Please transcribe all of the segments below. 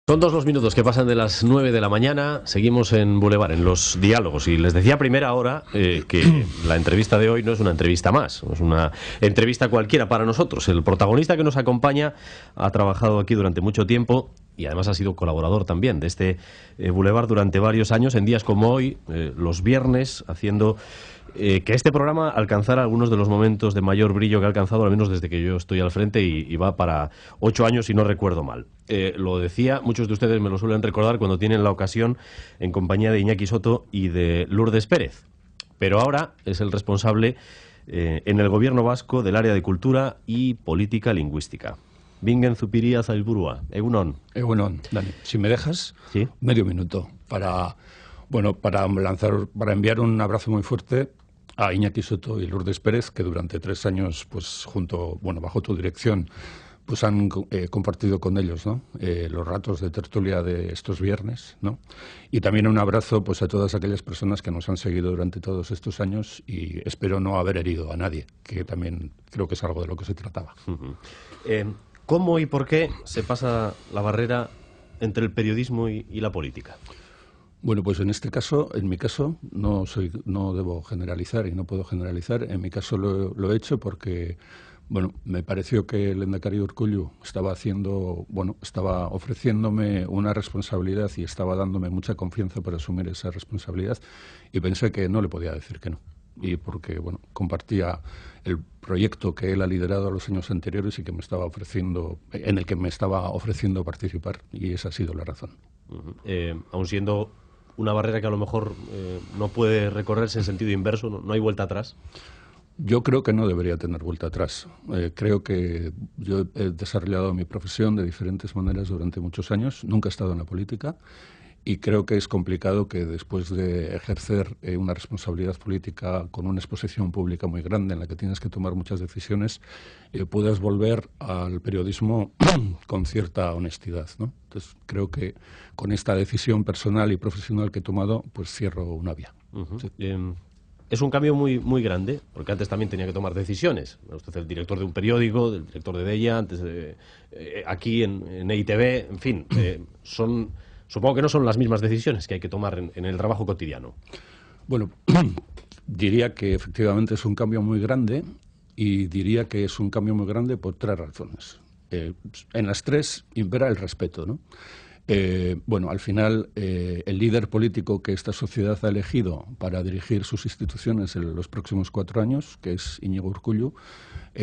Son 2 los minutos que pasan de las 9 de la mañana. Seguimos en Boulevard, en los diálogos. Y les decía a primera hora que la entrevista de hoy no es una entrevista más, no es una entrevista cualquiera para nosotros. El protagonista que nos acompaña ha trabajado aquí durante mucho tiempo y además ha sido colaborador también de este Boulevard durante varios años, en días como hoy, los viernes, haciendo que este programa alcanzara algunos de los momentos de mayor brillo que ha alcanzado, al menos desde que yo estoy al frente, y va para 8 años, si no recuerdo mal. Lo decía, muchos de ustedes me lo suelen recordar cuando tienen la ocasión, en compañía de Iñaki Soto y de Lourdes Pérez. Pero ahora es el responsable en el gobierno vasco del área de cultura y política lingüística. Bingen Zupiria Zailburua. Egunon. Egunon, Dani. Si me dejas, ¿sí? Medio minuto para enviar un abrazo muy fuerte a Iñaki Soto y Lourdes Pérez, que durante 3 años, pues bajo tu dirección, pues han compartido con ellos, ¿no? Los ratos de tertulia de estos viernes, ¿no? Y también un abrazo, pues, a todas aquellas personas que nos han seguido durante todos estos años, y espero no haber herido a nadie, que también creo que es algo de lo que se trataba. ¿Cómo y por qué se pasa la barrera entre el periodismo y la política? Bueno, pues en mi caso, no debo generalizar y no puedo generalizar. En mi caso lo he hecho porque, me pareció que el lehendakari Urkullu estaba ofreciéndome una responsabilidad y estaba dándome mucha confianza para asumir esa responsabilidad, y pensé que no le podía decir que no. Y porque, compartía el proyecto que él ha liderado los años anteriores y que en el que me estaba ofreciendo participar, y esa ha sido la razón. Aun siendo una barrera que a lo mejor no puede recorrerse en sentido inverso, no hay vuelta atrás. Yo creo que no debería tener vuelta atrás. Creo que yo he desarrollado mi profesión de diferentes maneras durante muchos años. Nunca he estado en la política. Y creo que es complicado que después de ejercer una responsabilidad política con una exposición pública muy grande en la que tienes que tomar muchas decisiones, puedas volver al periodismo con cierta honestidad, ¿no? Entonces, creo que con esta decisión personal y profesional que he tomado, pues cierro una vía. Sí. Es un cambio muy, muy grande, porque antes también tenía que tomar decisiones. Usted es el director de un periódico, el director de Deia, antes aquí en EITV, en fin, supongo que no son las mismas decisiones que hay que tomar en el trabajo cotidiano. Bueno, diría que efectivamente es un cambio muy grande, y diría que es un cambio muy grande por 3 razones. En las 3 impera el respeto, ¿no? Al final, el líder político que esta sociedad ha elegido para dirigir sus instituciones en los próximos 4 años, que es Iñigo Urkullu,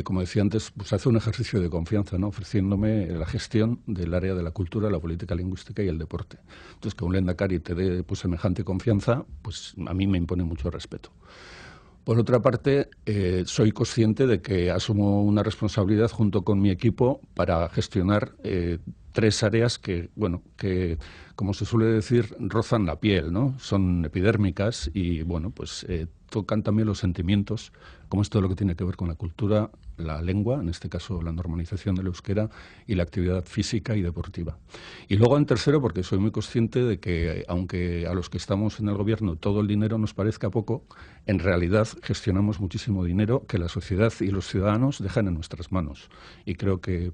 como decía antes, pues hace un ejercicio de confianza, ¿no? Ofreciéndome la gestión del área de la cultura, la política lingüística y el deporte. Entonces, que un lehendakari te dé semejante confianza, pues a mí me impone mucho respeto. Por otra parte, soy consciente de que asumo una responsabilidad junto con mi equipo para gestionar 3 áreas que, como se suele decir, rozan la piel, ¿no? Son epidérmicas y, tocan también los sentimientos, como es todo lo que tiene que ver con la cultura, la lengua, en este caso la normalización del euskera, y la actividad física y deportiva. Y luego, en tercero, porque soy muy consciente de que, aunque a los que estamos en el gobierno todo el dinero nos parezca poco, en realidad gestionamos muchísimo dinero que la sociedad y los ciudadanos dejan en nuestras manos. Y creo que,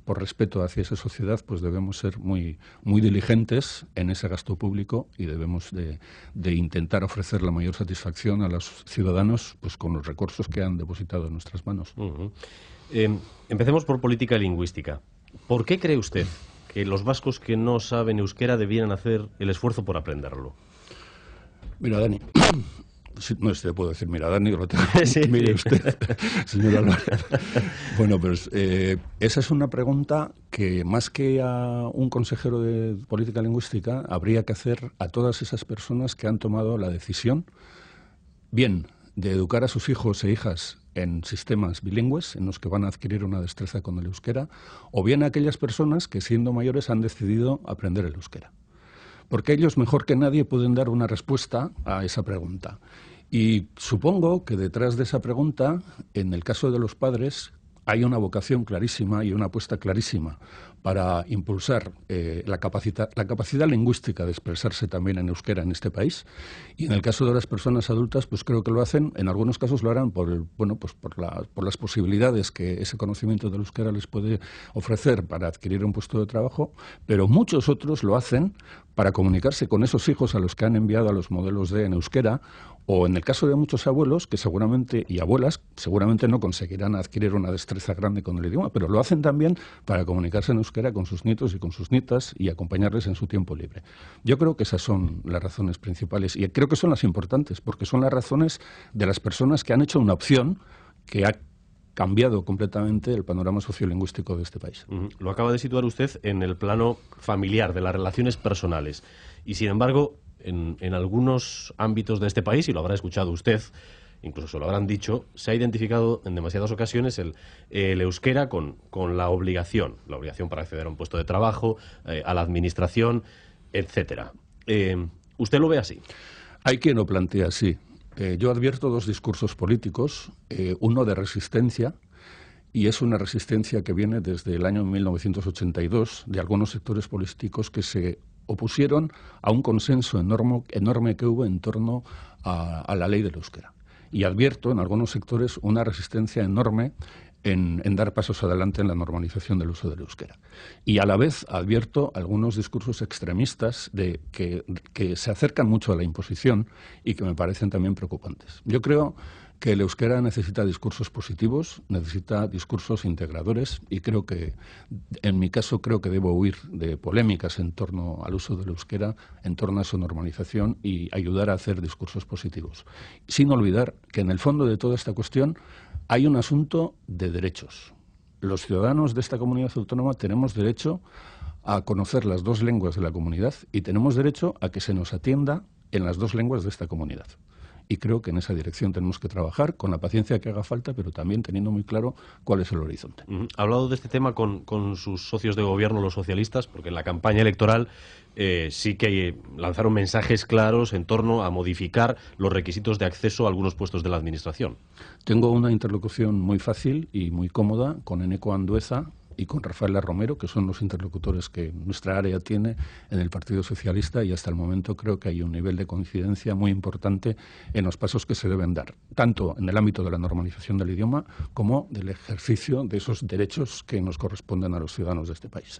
por respeto hacia esa sociedad, pues debemos ser muy, muy diligentes en ese gasto público, y debemos de intentar ofrecer la mayor satisfacción a los ciudadanos, pues con los recursos que han depositado en nuestras manos. Empecemos por política lingüística. ¿Por qué cree usted que los vascos que no saben euskera debieran hacer el esfuerzo por aprenderlo? Mira, Dani, no te puedo decir, mira, Dani, sí, mire usted, señor Álvarez. Esa es una pregunta que, más que a un consejero de política lingüística, habría que hacer a todas esas personas que han tomado la decisión, bien de educar a sus hijos e hijas en sistemas bilingües en los que van a adquirir una destreza con el euskera, o bien a aquellas personas que, siendo mayores, han decidido aprender el euskera. Porque ellos, mejor que nadie, pueden dar una respuesta a esa pregunta. Y supongo que detrás de esa pregunta, en el caso de los padres, hay una vocación clarísima y una apuesta clarísima para impulsar la capacidad lingüística de expresarse también en euskera en este país. Y en el caso de las personas adultas, pues creo que lo hacen. En algunos casos lo harán por las posibilidades que ese conocimiento del euskera les puede ofrecer para adquirir un puesto de trabajo, pero muchos otros lo hacen para comunicarse con esos hijos a los que han enviado a los modelos D en euskera, o en el caso de muchos abuelos que seguramente y abuelas seguramente no conseguirán adquirir una destreza grande con el idioma, pero lo hacen también para comunicarse en euskera con sus nietos y con sus nietas y acompañarles en su tiempo libre. Yo creo que esas son las razones principales y creo que son las importantes, porque son las razones de las personas que han hecho una opción que ha cambiado completamente el panorama sociolingüístico de este país. Lo acaba de situar usted en el plano familiar, de las relaciones personales. Y, sin embargo, en algunos ámbitos de este país, y lo habrá escuchado usted, incluso se lo habrán dicho, se ha identificado en demasiadas ocasiones el euskera con la obligación para acceder a un puesto de trabajo, a la administración, etcétera. ¿Usted lo ve así? Hay quien lo plantea así. Yo advierto dos discursos políticos, uno de resistencia, y es una resistencia que viene desde el año 1982 de algunos sectores políticos que se opusieron a un consenso enorme que hubo en torno a la ley del euskera. Y advierto en algunos sectores una resistencia enorme en dar pasos adelante en la normalización del uso del euskera. Y a la vez advierto algunos discursos extremistas que se acercan mucho a la imposición y que me parecen también preocupantes. Yo creo que el euskera necesita discursos positivos, necesita discursos integradores y creo que, en mi caso, creo que debo huir de polémicas en torno al uso del euskera, en torno a su normalización y ayudar a hacer discursos positivos. Sin olvidar que en el fondo de toda esta cuestión hay un asunto de derechos. Los ciudadanos de esta comunidad autónoma tenemos derecho a conocer las dos lenguas de la comunidad y tenemos derecho a que se nos atienda en las dos lenguas de esta comunidad. Y creo que en esa dirección tenemos que trabajar con la paciencia que haga falta, pero también teniendo muy claro cuál es el horizonte. ¿Ha hablado de este tema con sus socios de gobierno, los socialistas? Porque en la campaña electoral sí que lanzaron mensajes claros en torno a modificar los requisitos de acceso a algunos puestos de la Administración. Tengo una interlocución muy fácil y muy cómoda con Eneko Andueza y con Rafaela Romero, que son los interlocutores que nuestra área tiene en el Partido Socialista, y hasta el momento creo que hay un nivel de coincidencia muy importante en los pasos que se deben dar, tanto en el ámbito de la normalización del idioma como del ejercicio de esos derechos que nos corresponden a los ciudadanos de este país.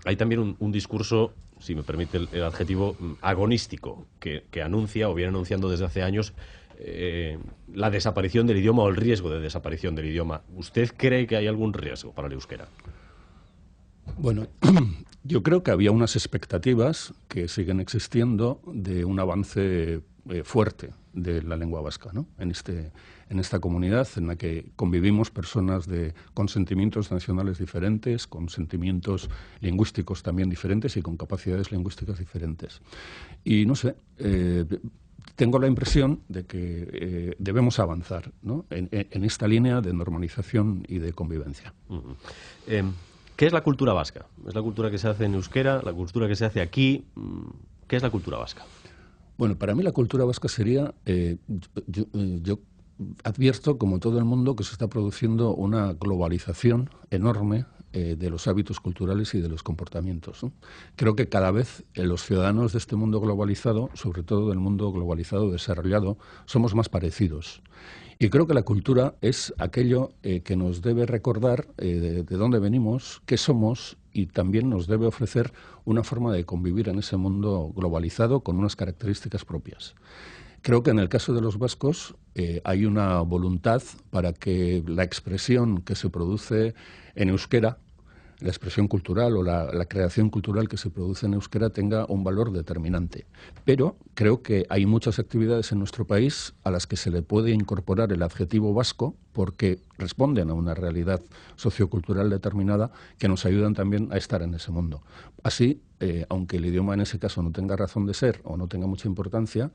Hay también un discurso, si me permite el adjetivo, agonístico, que anuncia o viene anunciando desde hace años la desaparición del idioma o el riesgo de desaparición del idioma. ¿Usted cree que hay algún riesgo para el euskera? Bueno, yo creo que había unas expectativas que siguen existiendo de un avance fuerte de la lengua vasca, ¿no? En esta comunidad en la que convivimos personas con sentimientos nacionales diferentes, con sentimientos lingüísticos también diferentes y con capacidades lingüísticas diferentes. Y no sé, tengo la impresión de que debemos avanzar, ¿no?, en esta línea de normalización y de convivencia. ¿Qué es la cultura vasca? ¿Es la cultura que se hace en euskera, la cultura que se hace aquí? ¿Qué es la cultura vasca? Bueno, para mí la cultura vasca sería, yo advierto, como todo el mundo, que se está produciendo una globalización enorme de los hábitos culturales y de los comportamientos, ¿no? Creo que cada vez los ciudadanos de este mundo globalizado, sobre todo del mundo globalizado desarrollado, somos más parecidos. Y creo que la cultura es aquello que nos debe recordar de dónde venimos, qué somos, y también nos debe ofrecer una forma de convivir en ese mundo globalizado con unas características propias. Creo que en el caso de los vascos hay una voluntad para que la expresión que se produce en euskera, la expresión cultural o la creación cultural que se produce en euskera tenga un valor determinante. Pero creo que hay muchas actividades en nuestro país a las que se le puede incorporar el adjetivo vasco porque responden a una realidad sociocultural determinada que nos ayudan también a estar en ese mundo. Así, aunque el idioma en ese caso no tenga razón de ser o no tenga mucha importancia,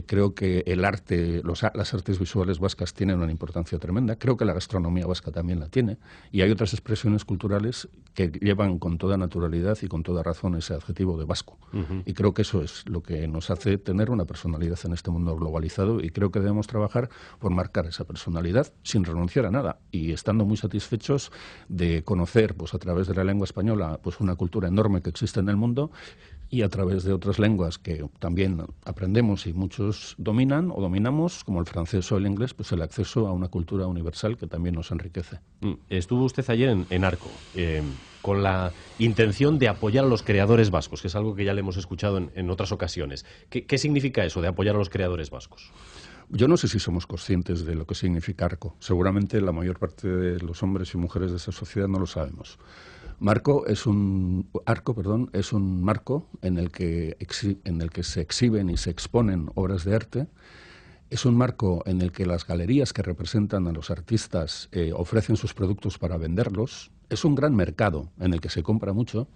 creo que el arte, las artes visuales vascas tienen una importancia tremenda. Creo que la gastronomía vasca también la tiene. Y hay otras expresiones culturales que llevan con toda naturalidad y con toda razón ese adjetivo de vasco. Y creo que eso es lo que nos hace tener una personalidad en este mundo globalizado, y creo que debemos trabajar por marcar esa personalidad sin renunciar a nada y estando muy satisfechos de conocer, pues a través de la lengua española, pues una cultura enorme que existe en el mundo, y a través de otras lenguas que también aprendemos y muchos dominan o dominamos, como el francés o el inglés, pues el acceso a una cultura universal que también nos enriquece. Estuvo usted ayer en Arco, con la intención de apoyar a los creadores vascos, que es algo que ya le hemos escuchado en otras ocasiones. ¿Qué significa eso de apoyar a los creadores vascos? Yo no sé si somos conscientes de lo que significa Arco. Seguramente la mayor parte de los hombres y mujeres de esa sociedad no lo sabemos. Arco es un marco en el que se exhiben y se exponen obras de arte. Es un marco en el que las galerías que representan a los artistas ofrecen sus productos para venderlos. Es un gran mercado en el que se compra mucho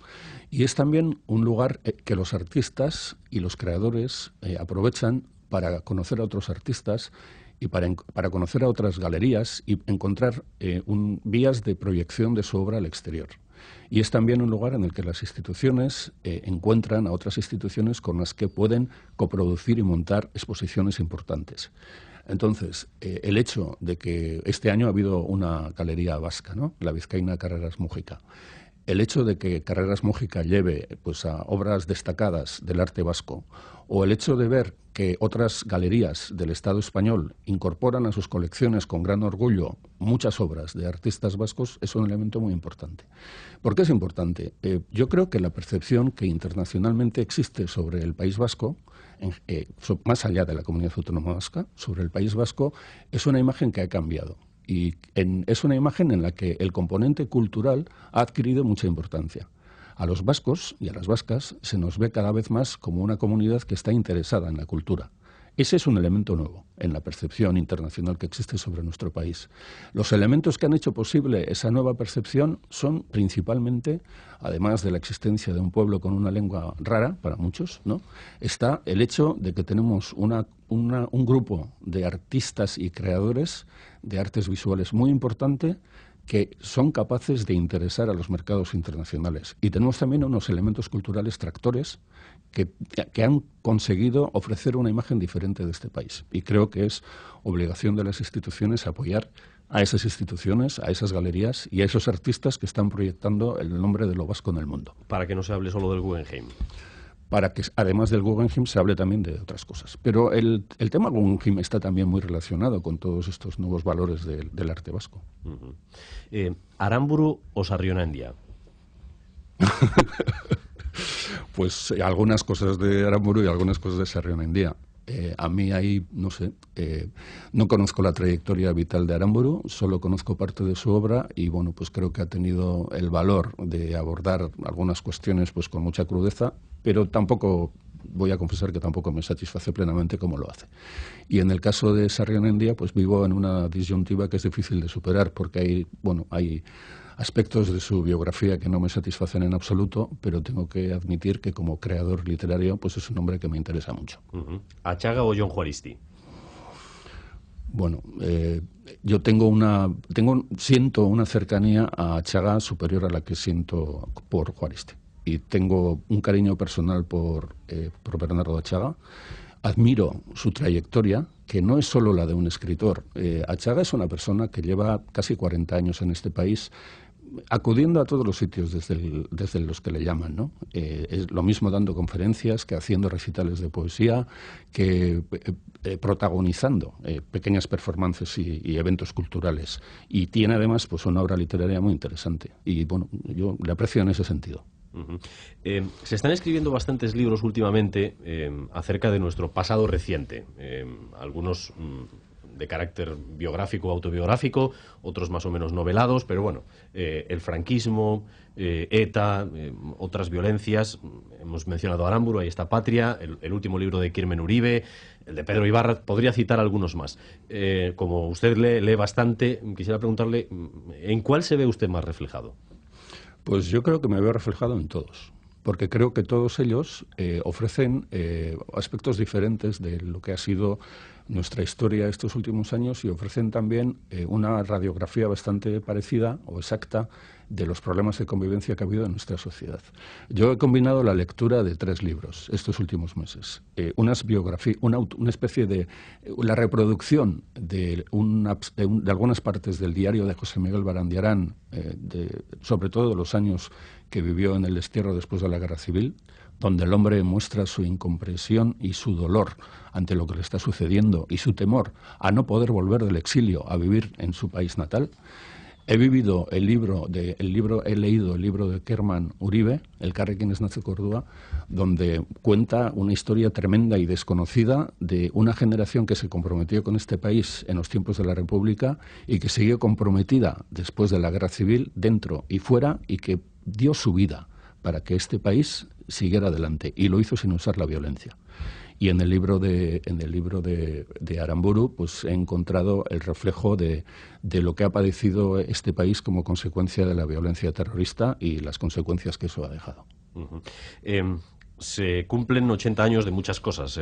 y es también un lugar que los artistas y los creadores aprovechan para conocer a otros artistas y para conocer a otras galerías y encontrar vías de proyección de su obra al exterior. Y es también un lugar en el que las instituciones encuentran a otras instituciones con las que pueden coproducir y montar exposiciones importantes. Entonces, el hecho de que este año ha habido una galería vasca, ¿no?, la Vizcaína Carreras Múgica, el hecho de que Carreras Múgica lleve pues, a obras destacadas del arte vasco, o el hecho de ver que otras galerías del Estado español incorporan a sus colecciones con gran orgullo muchas obras de artistas vascos, es un elemento muy importante. ¿Por qué es importante? Yo creo que la percepción que internacionalmente existe sobre el País Vasco, más allá de la comunidad autónoma vasca, sobre el País Vasco, es una imagen que ha cambiado. Y es una imagen en la que el componente cultural ha adquirido mucha importancia. A los vascos y a las vascas se nos ve cada vez más como una comunidad que está interesada en la cultura. Ese es un elemento nuevo en la percepción internacional que existe sobre nuestro país. Los elementos que han hecho posible esa nueva percepción son principalmente, además de la existencia de un pueblo con una lengua rara para muchos, ¿no?, está el hecho de que tenemos un grupo de artistas y creadores de artes visuales muy importante que son capaces de interesar a los mercados internacionales. Y tenemos también unos elementos culturales tractores que han conseguido ofrecer una imagen diferente de este país. Y creo que es obligación de las instituciones apoyar a esas instituciones, a esas galerías y a esos artistas que están proyectando el nombre de lo vasco en el mundo. Para que no se hable solo del Guggenheim. Para que, además del Guggenheim, se hable también de otras cosas. Pero el tema Guggenheim está también muy relacionado con todos estos nuevos valores del arte vasco. ¿Aramburu o Sarrionandia? Pues algunas cosas de Aramburu y algunas cosas de Sarrionandia. A mí ahí, no sé, no conozco la trayectoria vital de Aramburu, solo conozco parte de su obra y, bueno, pues creo que ha tenido el valor de abordar algunas cuestiones pues con mucha crudeza, pero tampoco, voy a confesar que tampoco me satisface plenamente como lo hace. Y en el caso de Sarrionandia, pues vivo en una disyuntiva que es difícil de superar porque hay aspectos de su biografía que no me satisfacen en absoluto, pero tengo que admitir que como creador literario pues es un hombre que me interesa mucho. ¿Achaga o Jon Juaristi? Bueno, yo siento una cercanía a Achaga superior a la que siento por Juaristi. Y tengo un cariño personal por Bernardo Achaga. Admiro su trayectoria, que no es solo la de un escritor. Achaga es una persona que lleva casi 40 años en este país, acudiendo a todos los sitios desde los que le llaman, ¿no? Es lo mismo dando conferencias que haciendo recitales de poesía, que protagonizando pequeñas performances y eventos culturales. Y tiene además pues una obra literaria muy interesante. Y bueno, yo le aprecio en ese sentido. Se están escribiendo bastantes libros últimamente acerca de nuestro pasado reciente. Algunos de carácter biográfico o autobiográfico, otros más o menos novelados, pero bueno, el franquismo, ETA, otras violencias. Hemos mencionado a Aramburu, ahí está Patria, el último libro de Kirmen Uribe, el de Pedro Ibarra, podría citar algunos más. Como usted lee bastante, quisiera preguntarle, ¿en cuál se ve usted más reflejado? Pues yo creo que me veo reflejado en todos, porque creo que todos ellos ofrecen aspectos diferentes de lo que ha sido nuestra historia estos últimos años y ofrecen también una radiografía bastante parecida o exacta de los problemas de convivencia que ha habido en nuestra sociedad. Yo he combinado la lectura de 3 libros estos últimos meses. Una especie de la reproducción de algunas partes del diario de José Miguel Barandiarán, sobre todo de los años que vivió en el destierro después de la Guerra Civil, donde el hombre muestra su incomprensión y su dolor ante lo que le está sucediendo y su temor a no poder volver del exilio a vivir en su país natal. He leído el libro de Kerman Uribe, Elkarrekin esnatzeko Córdoba, donde cuenta una historia tremenda y desconocida de una generación que se comprometió con este país en los tiempos de la República y que siguió comprometida después de la Guerra Civil, dentro y fuera, y que dio su vida para que este país siguiera adelante, y lo hizo sin usar la violencia. Y en el libro de Aramburu, pues he encontrado el reflejo de lo que ha padecido este país como consecuencia de la violencia terrorista y las consecuencias que eso ha dejado. Se cumplen 80 años de muchas cosas.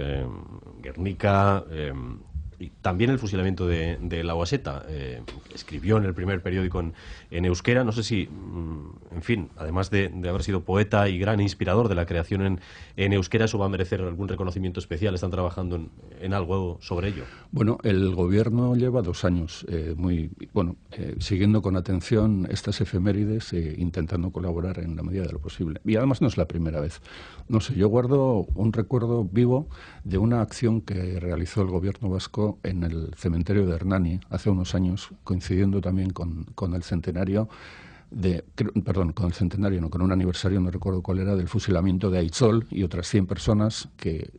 Guernica, y también el fusilamiento de Lauaxeta. Escribió en el primer periódico en euskera. No sé si, en fin, además de haber sido poeta y gran inspirador de la creación en euskera, eso va a merecer algún reconocimiento especial. ¿Están trabajando en algo sobre ello? Bueno, el Gobierno lleva 2 años siguiendo con atención estas efemérides, intentando colaborar en la medida de lo posible. Y además no es la primera vez. No sé, yo guardo un recuerdo vivo de una acción que realizó el Gobierno vasco en el cementerio de Hernani hace unos años, coincidiendo también con el centenario con un aniversario, no recuerdo cuál era, del fusilamiento de Aitzol y otras 100 personas que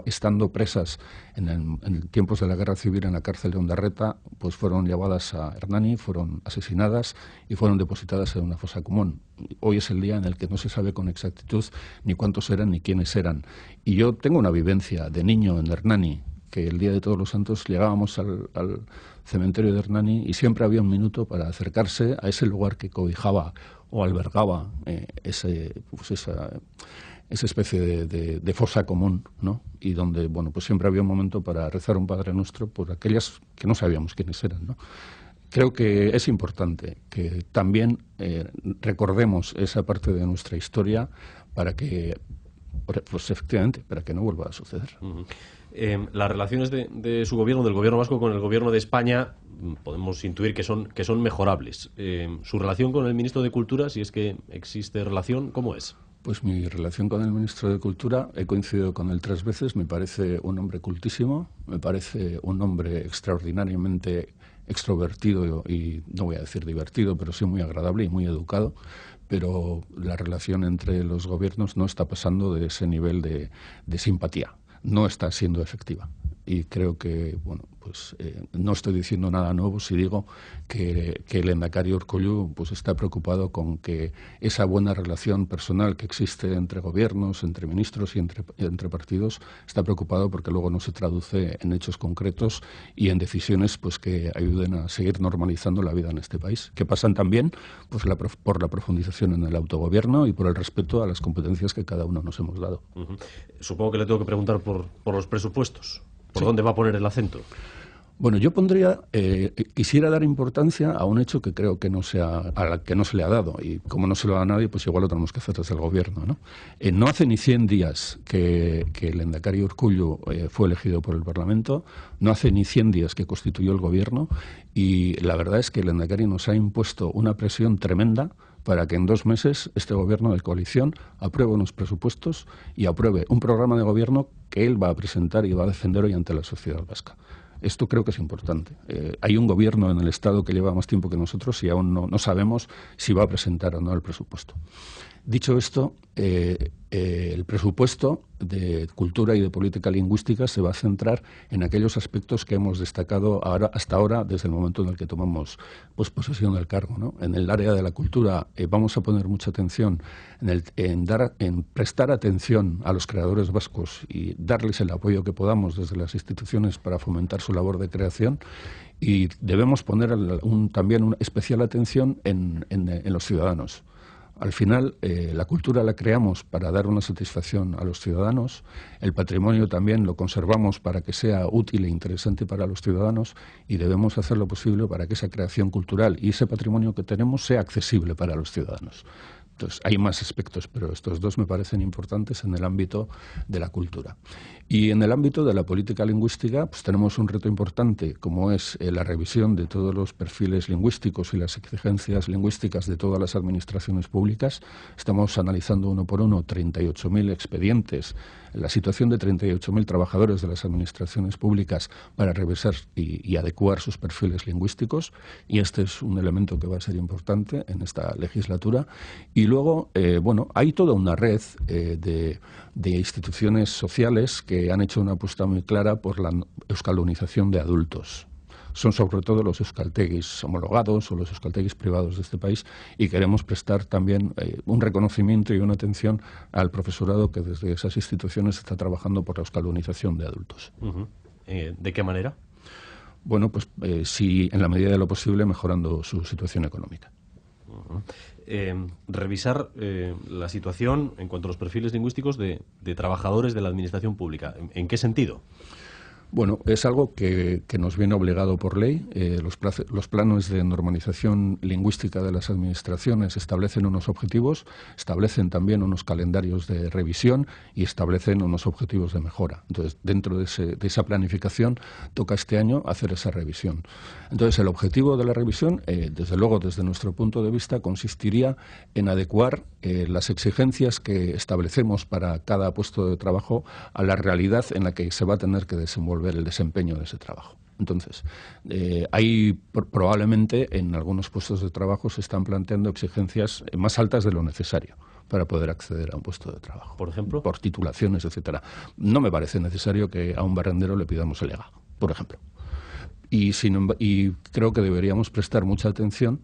estando presas en tiempos de la Guerra Civil en la cárcel de Ondarreta, pues fueron llevadas a Hernani, fueron asesinadas y fueron depositadas en una fosa común. Hoy es el día en el que no se sabe con exactitud ni cuántos eran ni quiénes eran. Y yo tengo una vivencia de niño en Hernani, que el día de Todos los Santos llegábamos al cementerio de Hernani y siempre había un minuto para acercarse a ese lugar que cobijaba o albergaba esa especie de fosa común, ¿no? Y donde, bueno, pues siempre había un momento para rezar un Padre Nuestro por aquellas que no sabíamos quiénes eran, ¿no? Creo que es importante que también recordemos esa parte de nuestra historia para que, pues efectivamente, para que no vuelva a suceder. Las relaciones de su gobierno, del gobierno vasco, con el gobierno de España, podemos intuir que son mejorables. ¿Su relación con el ministro de Cultura, si es que existe relación, cómo es? Pues mi relación con el ministro de Cultura, he coincidido con él 3 veces, me parece un hombre cultísimo, me parece un hombre extraordinariamente extrovertido y, no voy a decir divertido, pero sí muy agradable y muy educado. Pero la relación entre los gobiernos no está pasando de ese nivel de simpatía. No está siendo efectiva. Y creo que, bueno, pues no estoy diciendo nada nuevo si digo que el Lehendakari Urkullu pues está preocupado con que esa buena relación personal que existe entre gobiernos, entre ministros y entre partidos, está preocupado porque luego no se traduce en hechos concretos y en decisiones pues que ayuden a seguir normalizando la vida en este país, que pasan también pues por la profundización en el autogobierno y por el respeto a las competencias que cada uno nos hemos dado. Supongo que le tengo que preguntar por los presupuestos. ¿Por dónde va a poner el acento? Bueno, yo quisiera dar importancia a un hecho que creo que no se le ha dado, y como no se lo da a nadie, pues igual lo tenemos que hacer desde el Gobierno, ¿no? No hace ni 100 días que el Lehendakari Urkullu fue elegido por el Parlamento, no hace ni 100 días que constituyó el Gobierno, y la verdad es que el Lehendakari nos ha impuesto una presión tremenda para que en 2 meses este Gobierno de coalición apruebe unos presupuestos y apruebe un programa de gobierno que él va a presentar y va a defender hoy ante la sociedad vasca. Esto creo que es importante. Hay un gobierno en el Estado que lleva más tiempo que nosotros y aún no sabemos si va a presentar o no el presupuesto. Dicho esto, el presupuesto de cultura y de política lingüística se va a centrar en aquellos aspectos que hemos destacado hasta ahora desde el momento en el que tomamos posesión del cargo, ¿no? En el área de la cultura vamos a poner mucha atención en prestar atención a los creadores vascos y darles el apoyo que podamos desde las instituciones para fomentar su labor de creación, y debemos poner también una especial atención en los ciudadanos. Al final, la cultura la creamos para dar una satisfacción a los ciudadanos, el patrimonio también lo conservamos para que sea útil e interesante para los ciudadanos y debemos hacer lo posible para que esa creación cultural y ese patrimonio que tenemos sea accesible para los ciudadanos. Entonces, hay más aspectos, pero estos dos me parecen importantes en el ámbito de la cultura. Y en el ámbito de la política lingüística, pues tenemos un reto importante, como es la revisión de todos los perfiles lingüísticos y las exigencias lingüísticas de todas las administraciones públicas. Estamos analizando uno por uno 38.000 expedientes, la situación de 38.000 trabajadores de las administraciones públicas para revisar y adecuar sus perfiles lingüísticos, y este es un elemento que va a ser importante en esta legislatura. Y luego, hay toda una red de instituciones sociales que han hecho una apuesta muy clara por la euskalonización de adultos. Son sobre todo los euskaltegis homologados o los euskaltegis privados de este país, y queremos prestar también un reconocimiento y una atención al profesorado que desde esas instituciones está trabajando por la euskalonización de adultos. ¿De qué manera? Bueno, pues sí, en la medida de lo posible, mejorando su situación económica. Revisar la situación en cuanto a los perfiles lingüísticos de trabajadores de la administración pública. ¿En qué sentido? Bueno, es algo que nos viene obligado por ley. Los planes de normalización lingüística de las administraciones establecen unos objetivos, establecen también unos calendarios de revisión y establecen unos objetivos de mejora. Entonces, dentro de esa planificación, toca este año hacer esa revisión. Entonces, el objetivo de la revisión, desde luego, desde nuestro punto de vista, consistiría en adecuar las exigencias que establecemos para cada puesto de trabajo a la realidad en la que se va a tener que desenvolver el desempeño de ese trabajo. Entonces, probablemente en algunos puestos de trabajo se están planteando exigencias más altas de lo necesario para poder acceder a un puesto de trabajo. ¿Por ejemplo? Por titulaciones, etcétera. No me parece necesario que a un barrendero le pidamos el EGA, por ejemplo. Y creo que deberíamos prestar mucha atención,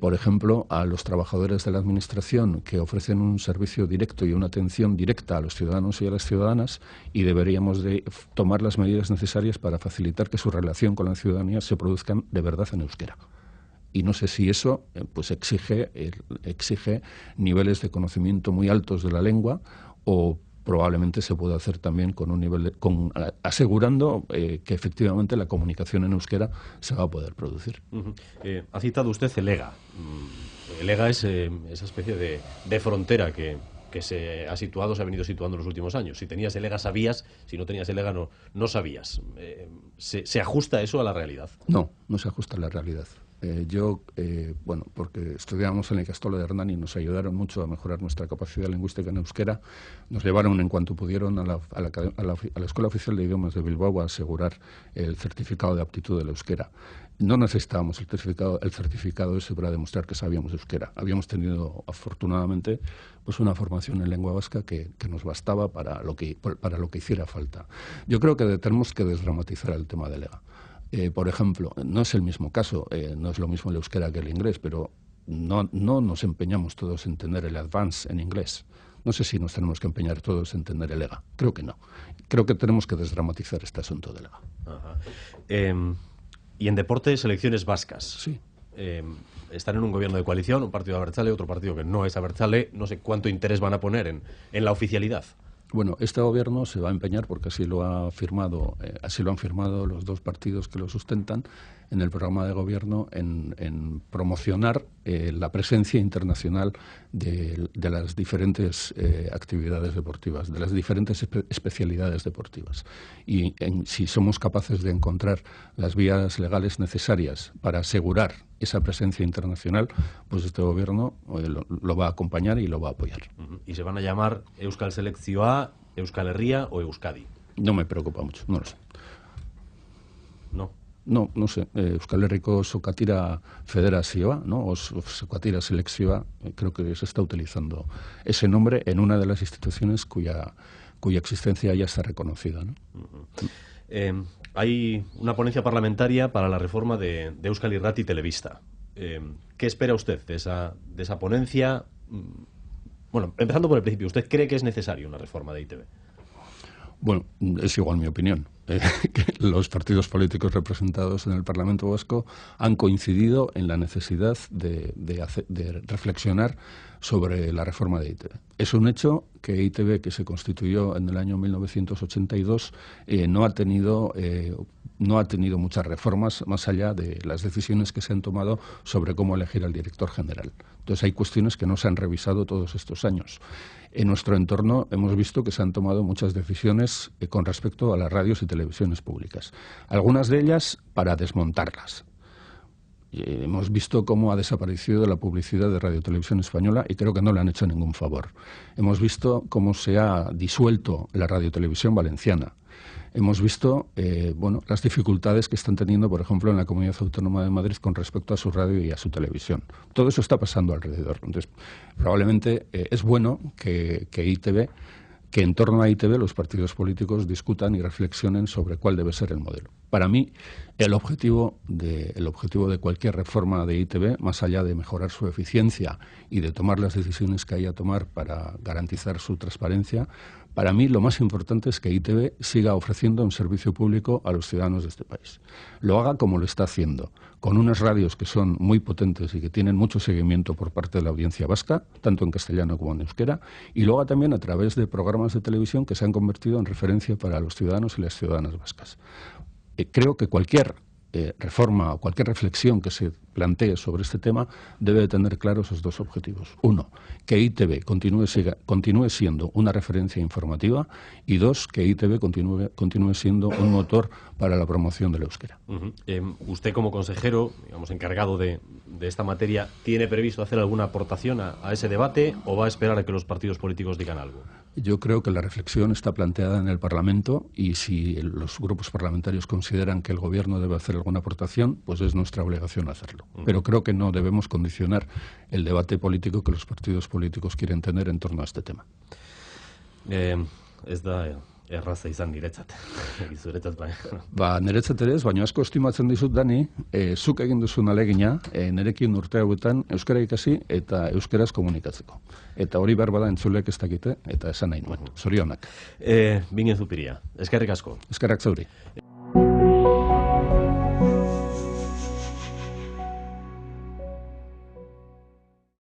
por ejemplo, a los trabajadores de la Administración que ofrecen un servicio directo y una atención directa a los ciudadanos y a las ciudadanas, y deberíamos de tomar las medidas necesarias para facilitar que su relación con la ciudadanía se produzcan de verdad en euskera. Y no sé si eso exige niveles de conocimiento muy altos de la lengua, o probablemente se puede hacer también con un nivel asegurando que efectivamente la comunicación en euskera se va a poder producir. Ha citado usted el EGA. El EGA es esa especie de frontera que se ha venido situando en los últimos años. Si tenías el EGA sabías, si no tenías el EGA no sabías. ¿Se ajusta eso a la realidad? No se ajusta a la realidad. Porque estudiábamos en la Ikastola de Hernani y nos ayudaron mucho a mejorar nuestra capacidad lingüística en euskera. Nos llevaron en cuanto pudieron a la Escuela Oficial de Idiomas de Bilbao a asegurar el certificado de aptitud del euskera. No necesitábamos el certificado ese para demostrar que sabíamos euskera. Habíamos tenido, afortunadamente, una formación en lengua vasca que nos bastaba para lo que hiciera falta. Yo creo que tenemos que desdramatizar el tema del EGA. Por ejemplo, no es el mismo caso, no es lo mismo el euskera que el inglés, pero no nos empeñamos todos en tener el advance en inglés. No sé si nos tenemos que empeñar todos en tener el EGA. Creo que no. Creo que tenemos que desdramatizar este asunto del EGA. Ajá. Y en deporte, selecciones vascas. Sí. Están en un gobierno de coalición, un partido abertzale, otro partido que no es abertzale. No sé cuánto interés van a poner en la oficialidad. Bueno, este gobierno se va a empeñar, porque así lo han firmado los dos partidos que lo sustentan en el programa de gobierno, en promocionar la presencia internacional de las diferentes actividades deportivas, de las diferentes especialidades deportivas. Y si somos capaces de encontrar las vías legales necesarias para asegurar esa presencia internacional, pues este gobierno lo va a acompañar y lo va a apoyar. ¿Y se van a llamar Euskal Selekzioa, Euskal Herria o Euskadi? No me preocupa mucho, no lo sé. No sé. Euskal Herriko Sokatira Federazioa, ¿no? O Sokatira Selekzioa, creo que se está utilizando ese nombre en una de las instituciones cuya existencia ya está reconocida, ¿no? Hay una ponencia parlamentaria para la reforma de Euskal Irrati Telebista. ¿Qué espera usted de esa ponencia? Bueno, empezando por el principio, ¿usted cree que es necesaria una reforma de ITV? Bueno, es igual mi opinión. que los partidos políticos representados en el Parlamento Vasco han coincidido en la necesidad de reflexionar sobre la reforma de EITB. Es un hecho que EITB, que se constituyó en el año 1982, no ha tenido muchas reformas más allá de las decisiones que se han tomado sobre cómo elegir al director general. Entonces hay cuestiones que no se han revisado todos estos años. En nuestro entorno hemos visto que se han tomado muchas decisiones con respecto a las radios y televisiones públicas. Algunas de ellas para desmontarlas. Hemos visto cómo ha desaparecido la publicidad de Radio Televisión Española y creo que no le han hecho ningún favor. Hemos visto cómo se ha disuelto la Radio Televisión Valenciana. Hemos visto las dificultades que están teniendo, por ejemplo, en la Comunidad Autónoma de Madrid con respecto a su radio y a su televisión. Todo eso está pasando alrededor. Entonces, probablemente es bueno que en torno a EITB los partidos políticos discutan y reflexionen sobre cuál debe ser el modelo. Para mí, el objetivo de cualquier reforma de EITB, más allá de mejorar su eficiencia y de tomar las decisiones que haya que tomar para garantizar su transparencia, para mí lo más importante es que EITB siga ofreciendo un servicio público a los ciudadanos de este país. Lo haga como lo está haciendo, con unas radios que son muy potentes y que tienen mucho seguimiento por parte de la audiencia vasca, tanto en castellano como en euskera, y lo haga también a través de programas de televisión que se han convertido en referencia para los ciudadanos y las ciudadanas vascas. Creo que cualquier reforma o cualquier reflexión que se plantee sobre este tema debe de tener claros esos dos objetivos. Uno, que EITB continúe siendo una referencia informativa y dos, que EITB continúe siendo un motor para la promoción del euskera. Usted como consejero, digamos, encargado de esta materia, ¿tiene previsto hacer alguna aportación a ese debate o va a esperar a que los partidos políticos digan algo? Yo creo que la reflexión está planteada en el Parlamento y si los grupos parlamentarios consideran que el Gobierno debe hacer alguna aportación, pues es nuestra obligación hacerlo. Pero creo que no debemos condicionar el debate político que los partidos políticos quieren tener en torno a este tema. Ez da erraza izan niretzat. Zuretzat bai. Niretzat ere ez, baina asko estimatzen dizut, Dani, zuk egin duzun ahalegina, nirekin urte hauetan euskara ikasi eta euskaraz komunikatzeko. Eta hori behar bada entzulek ez dakite, eta esan nahi nuen. Zorionak. Bingen Zupiria. Eskerrik asko. Eskerrak zauri.